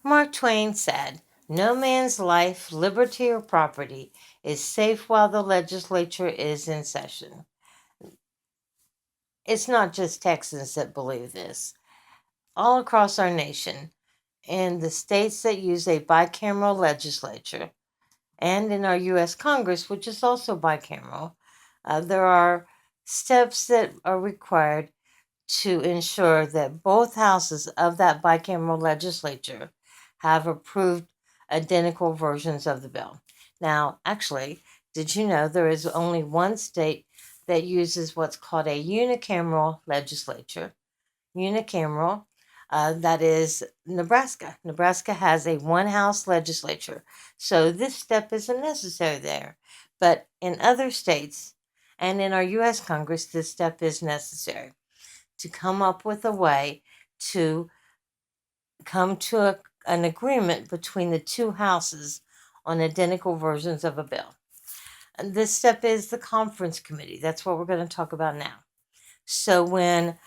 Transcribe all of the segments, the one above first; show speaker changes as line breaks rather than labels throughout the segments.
Mark Twain said, "No man's life, liberty, or property is safe while the legislature is in session." It's not just Texans that believe this. All across our nation, in the states that use a bicameral legislature, and in our U.S. Congress, which is also bicameral, there are steps that are required to ensure that both houses of that bicameral legislature have approved identical versions of the bill. Now, actually, did you know there is only one state that uses what's called a unicameral legislature? Unicameral, that is Nebraska. Nebraska has a one house legislature, so this step isn't necessary there. But in other states and in our U.S. Congress, this step is necessary to come up with a way to come to an agreement between the two houses on identical versions of a bill. And this step is the conference committee. That's what we're going to talk about now. So when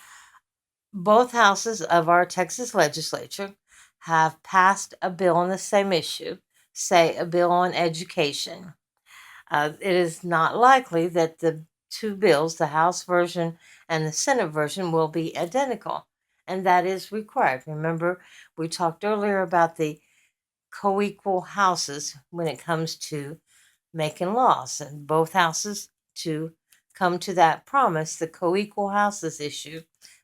both houses of our Texas legislature have passed a bill on the same issue, say a bill on education, it is not likely that the two bills, the House version and the Senate version, will be identical. And that is required. Remember, we talked earlier about the co equal houses when it comes to making laws, and both houses to come to that promise, the co equal houses issue,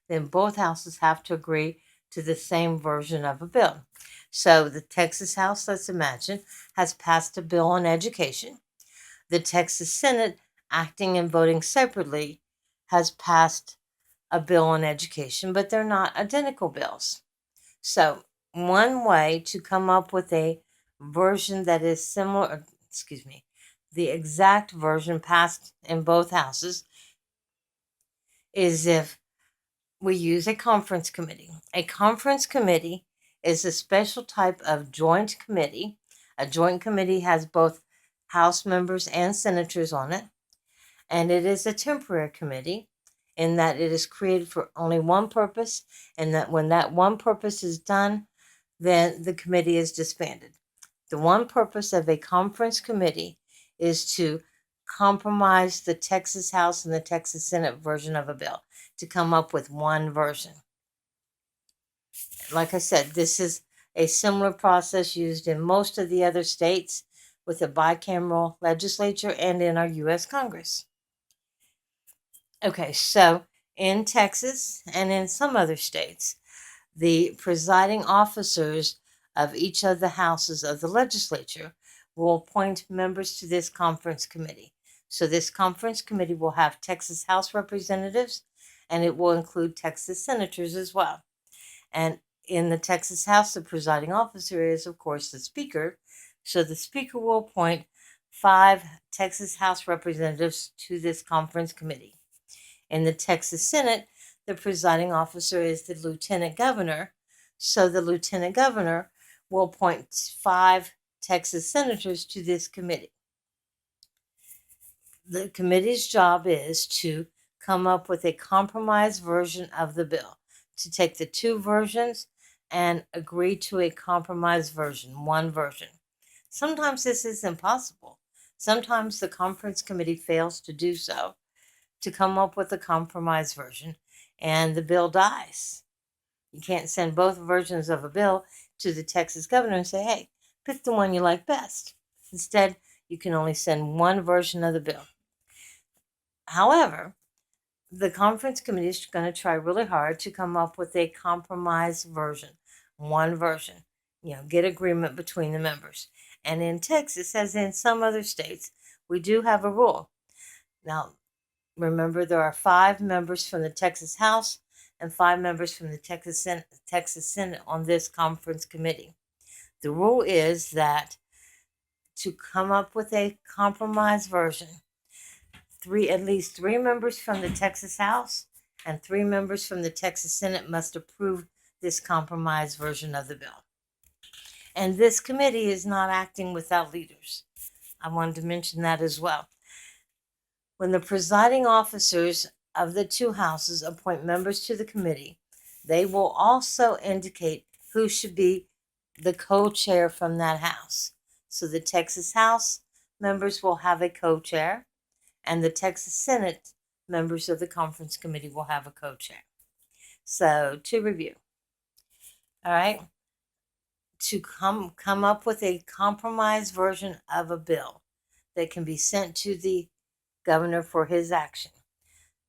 then both houses have to agree to the same version of a bill. So the Texas House, let's imagine, has passed a bill on education. The Texas Senate, acting and voting separately, has passed a bill on education, but they're not identical bills. So, one way to come up with a version that is similar, excuse me, the exact version passed in both houses is if we use a conference committee. A conference committee is a special type of joint committee. A joint committee has both House members and senators on it, and it is a temporary committee in that it is created for only one purpose, and that when that one purpose is done, then the committee is disbanded. The one purpose of a conference committee is to compromise the Texas House and the Texas Senate version of a bill to come up with one version. Like I said, this is a similar process used in most of the other states with a bicameral legislature and in our U.S. Congress. Okay, so in Texas and in some other states, the presiding officers of each of the houses of the legislature will appoint members to this conference committee. So, this conference committee will have Texas House representatives and it will include Texas senators as well. And in the Texas House, the presiding officer is, of course, the Speaker. So, the Speaker will appoint 5 Texas House representatives to this conference committee. In the Texas Senate, the presiding officer is the lieutenant governor. So the lieutenant governor will appoint 5 Texas senators to this committee. The committee's job is to come up with a compromise version of the bill, to take the two versions and agree to a compromise version, one version. Sometimes this is impossible. Sometimes the conference committee fails to do so, to come up with a compromise version, and the bill dies. You can't send both versions of a bill to the Texas governor and say, hey, pick the one you like best. Instead, you can only send one version of the bill. However, the conference committee is going to try really hard to come up with a compromise version, one version, get agreement between the members. And in Texas, as in some other states, we do have a rule. Now, remember, there are 5 members from the Texas House and 5 members from the Texas Senate on this conference committee. The rule is that to come up with a compromise version, at least 3 members from the Texas House and 3 members from the Texas Senate must approve this compromise version of the bill. And this committee is not acting without leaders. I wanted to mention that as well. When the presiding officers of the 2 houses appoint members to the committee, they will also indicate who should be the co-chair from that house. So the Texas House members will have a co-chair, and the Texas Senate members of the conference committee will have a co-chair. So to review, all right, to come up with a compromise version of a bill that can be sent to the governor for his action.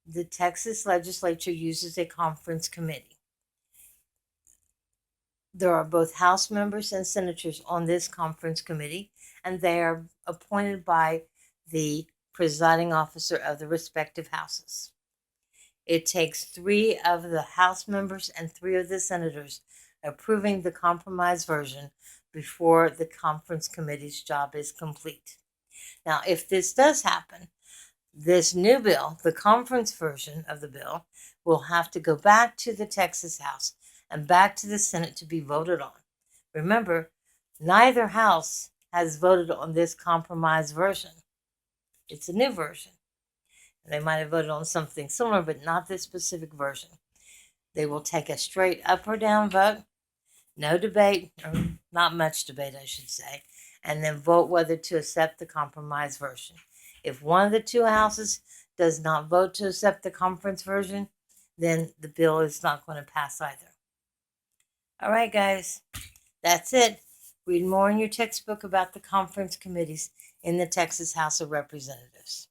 The Texas legislature uses a conference committee. There are both House members and senators on this conference committee, and they are appointed by the presiding officer of the respective houses. It takes 3 of the House members and 3 of the senators approving the compromise version before the conference committee's job is complete. Now, if this does happen, this new bill, the conference version of the bill, will have to go back to the Texas House and back to the Senate to be voted on. Remember, neither house has voted on this compromise version. It's a new version. They might have voted on something similar, but not this specific version. They will take a straight up or down vote, no debate, or not much debate, I should say, and then vote whether to accept the compromise version. If one of the 2 houses does not vote to accept the conference version, then the bill is not going to pass either. All right, guys, that's it. Read more in your textbook about the conference committees in the Texas House of Representatives.